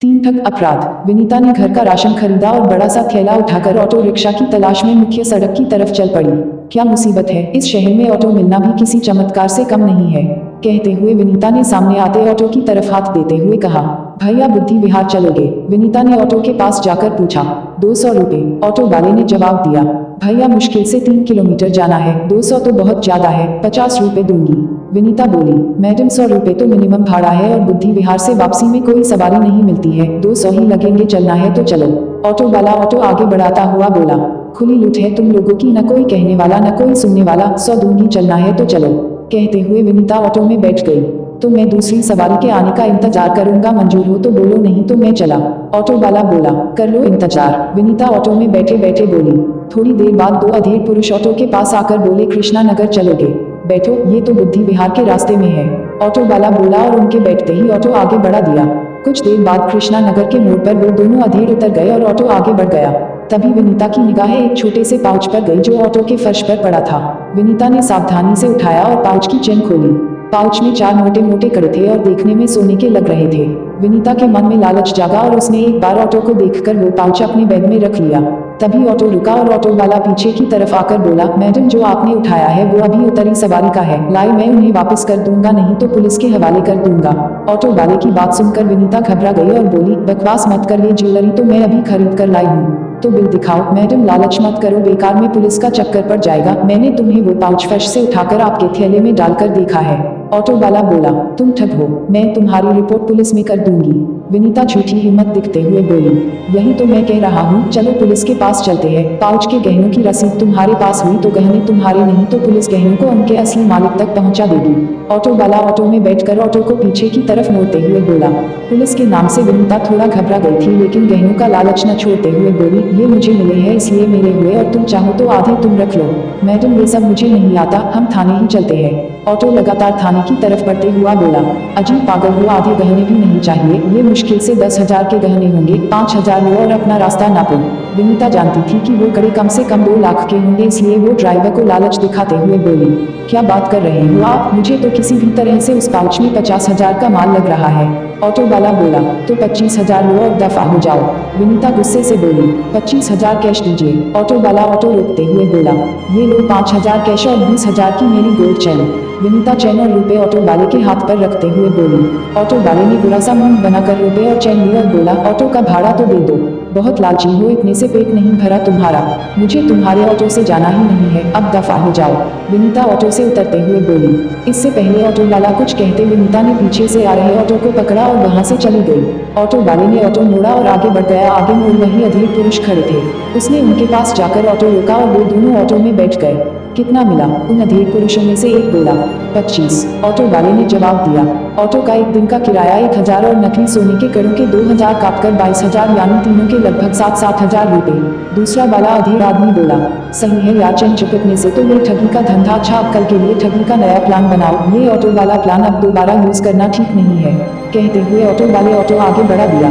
तीन ठग अपराध। विनीता ने घर का राशन खरीदा और बड़ा सा थैला उठाकर ऑटो रिक्शा की तलाश में मुख्य सड़क की तरफ चल पड़ी। क्या मुसीबत है, इस शहर में ऑटो मिलना भी किसी चमत्कार से कम नहीं है, कहते हुए विनीता ने सामने आते ऑटो की तरफ हाथ देते हुए कहा, भैया बुद्धि विहार चलोगे? विनीता ने ऑटो के पास जाकर पूछा। 200 रुपए, ऑटो वाले ने जवाब दिया। भैया मुश्किल से 3 किलोमीटर जाना है, 200 तो बहुत ज्यादा है, 50 रुपए दूंगी। विनीता बोली, मैडम 100 रुपए तो मिनिमम भाड़ा है और बुद्धि विहार से वापसी में कोई सवारी नहीं मिलती है, 200 ही लगेंगे, चलना है तो चलो। ऑटो वाला ऑटो आगे बढ़ाता हुआ बोला, खुली लूट है तुम लोगों की, न कोई कहने वाला न कोई सुनने वाला, 100 दूंगी, चलना है तो चलो। कहते हुए विनीता ऑटो में बैठ गई। तो मैं दूसरी सवारी के आने का इंतजार करूंगा, मंजूर हो तो बोलो, नहीं तो मैं चला। ऑटो वाला बोला, कर लो इंतजार। विनीता ऑटो में बैठे बैठे बोली। थोड़ी देर बाद दो अधेड़ पुरुष ऑटो के पास आकर बोले, कृष्णा नगर चलोगे? बैठो, ये तो बुद्धि विहार के रास्ते में है। ऑटो वाला बोला और उनके बैठते ही ऑटो आगे बढ़ा दिया। कुछ देर बाद कृष्णा नगर के मोड़ पर वो दोनों अधेड़ उतर गए और ऑटो आगे बढ़ गया। तभी विनीता की निगाहें एक छोटे से पाउच पर गई जो ऑटो के फर्श पर पड़ा था। विनीता ने सावधानी से उठाया और पाउच की चेन खोली। पाउच में 4 मोटे मोटे कड़े थे और देखने में सोने के लग रहे थे। विनीता के मन में लालच जागा और उसने एक बार ऑटो को देखकर वो पाउच अपने बैग में रख लिया। तभी ऑटो रुका और ऑटो वाला पीछे की तरफ आकर बोला, मैडम जो आपने उठाया है वो अभी उतरी सवारी का है, लाई मैं उन्हें वापस कर दूंगा, नहीं तो पुलिस के हवाले कर दूंगा। ऑटो वाले की बात सुनकर विनीता घबरा गई और बोली, बकवास मत कर, ये ज्वेलरी तो मैं अभी खरीद कर लाई हूँ। तो बिल दिखाओ। मैडम लालच मत करो, बेकार में पुलिस का चक्कर पड़ जाएगा, मैंने तुम्हें वो पाउच फर्श से उठाकर आपके थैले में डालकर देखा है। ऑटो वाला बोला, तुम ठग हो, मैं तुम्हारी रिपोर्ट पुलिस में कर दूंगी। विनीता झूठी हिम्मत दिखते हुए बोली, यही तो मैं कह रहा हूँ, चलो पुलिस के पास चलते हैं। पाउच के गहनों की रसीद तुम्हारे पास हुई तो गहने तुम्हारे, नहीं तो पुलिस गहनों को उनके असली मालिक तक पहुँचा देगी। ऑटो वाला ऑटो में बैठकर ऑटो को पीछे की तरफ मोड़ते हुए बोला। पुलिस के नाम से विनीता थोड़ा घबरा गई थी, लेकिन गहनों का लालच न छोड़ते हुए बोली, ये मुझे मिले हैं इसलिए मेरे हुए, और तुम चाहो तो आधे तुम रख लो। मैडम ये सब मुझे नहीं आता, हम थाने ही चलते हैं। ऑटो लगातार थाने की तरफ बढ़ते हुआ बोला, अजी पागल हो, आधे गहने भी नहीं चाहिए, ये मुश्किल से 10,000 के गहने होंगे, 5,000 लो और अपना रास्ता नापो। विनीता जानती थी कि वो कड़े कम से कम 2 लाख के होंगे, इसलिए वो ड्राइवर को लालच दिखाते हुए बोली, क्या बात कर रहे हो आप, मुझे तो किसी भी तरह से उस पाउच में 50,000 का माल लग रहा है। ऑटो वाला बोला, तो 25,000 लो और दफा हो जाओ। विनीता गुस्से से बोली, 25,000 कैश दीजिए। ऑटो वाला ऑटो रोकते हुए बोला, ये लो 5,000 कैश और 20,000 की मेरी गोल्ड चेन। विनीता चेन और रुपए ऑटो वाले के हाथ पर रखते हुए बोली। ऑटो वाले ने बुरा सा मुंह बनाकर रुपए और चेन ली और बोला, ऑटो का भाड़ा तो दे दो, बहुत लालची हो, इतने से पेट नहीं भरा तुम्हारा, मुझे तुम्हारे ऑटो से जाना ही नहीं है, अब दफा हो जाओ। विनीता ऑटो से उतरते हुए बोली। इससे पहले ऑटो वाला कुछ कहते विनीता ने पीछे से आ रहे ऑटो को पकड़ा और वहां से चली गई। ऑटो वाले ने ऑटो मोड़ा और आगे बढ़ गया। आगे मोड़ वही अधेड़ पुरुष खड़े थे। उसने उनके पास जाकर ऑटो रोका और वो दोनों ऑटो में बैठ गए। कितना मिला? उन अधेड़ पुरुषों में से एक बोला। 25। ऑटो वाले ने जवाब दिया। ऑटो का एक दिन का किराया 1,000 और नकली सोने के कड़ों के 2,000 काटकर 22,000, यानी तीनों के लगभग 7,000 रुपए। दूसरा वाला अधेड़ आदमी बोला, सही है यार, चेन चिपकने से तो ये ठगी का धंधा अच्छा, अब कल के लिए ठगी का नया प्लान बनाओ, ये ऑटो वाला प्लान अब दोबारा यूज करना ठीक नहीं है। कहते हुए ऑटो वाले ऑटो आगे बढ़ा दिया।